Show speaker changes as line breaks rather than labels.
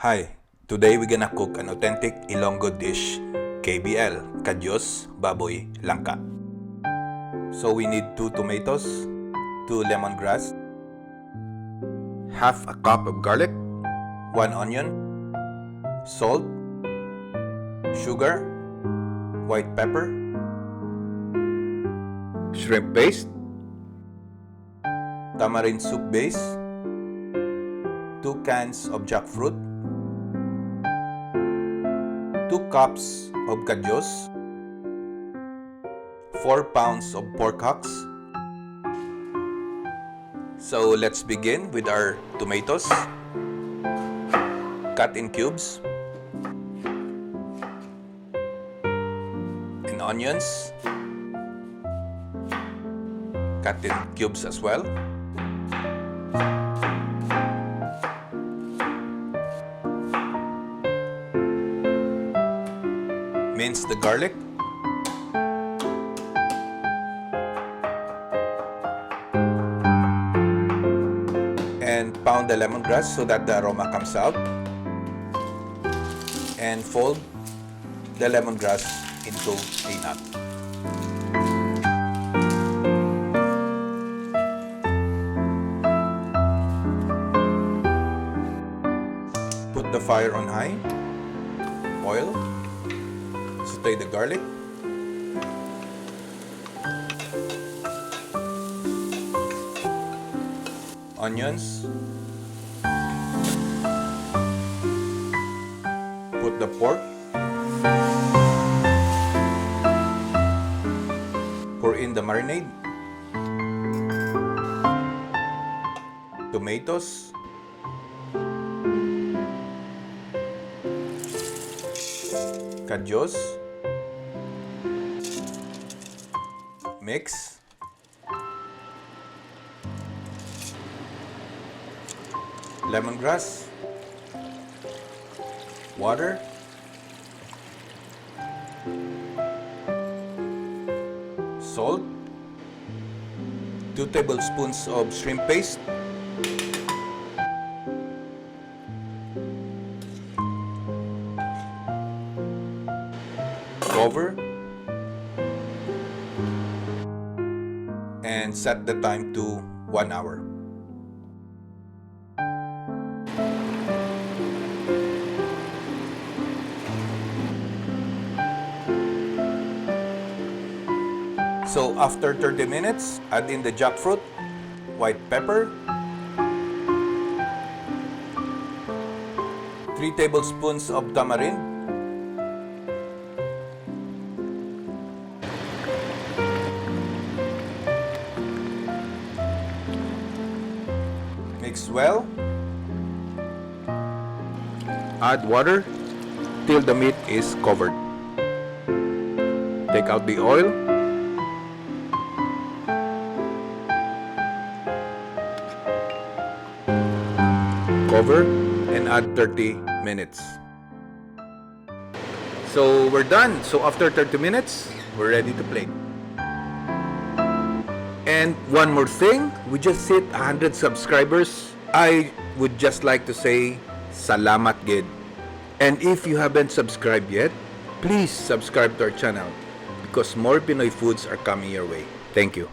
Hi, today we're gonna cook an authentic Ilonggo dish, KBL, KADYOS Baboy, Langka. So we need 2 tomatoes, 2 lemongrass, half a cup of garlic, 1 onion, salt, sugar, white pepper, shrimp paste, tamarin soup base, 2 cans of jackfruit, 2 cups of KADYOS, 4 pounds of pork hocks. So let's begin with our tomatoes, cut in cubes, and onions, cut in cubes as well. Mince the garlic. And pound the lemongrass so that the aroma comes out. And fold the lemongrass into a knot. Put the fire on high. Oil. Saute the garlic. Onions. Put the pork. Pour in the marinade. Tomatoes. KADYOS. Mix. Lemongrass. Water. Salt. 2 tablespoons of shrimp paste. Cover. And set the time to 1 hour. So after 30 minutes, add in the jackfruit, white pepper, 3 tablespoons of tamarin, mix well, add water till the meat is covered. Take out the oil. Cover and add 30 minutes. So we're done. So after 30 minutes, we're ready to plate. And one more thing, we just hit 100 subscribers. I would just like to say salamat gid. And if you haven't subscribed yet, please subscribe to our channel because more Pinoy foods are coming your way. Thank you.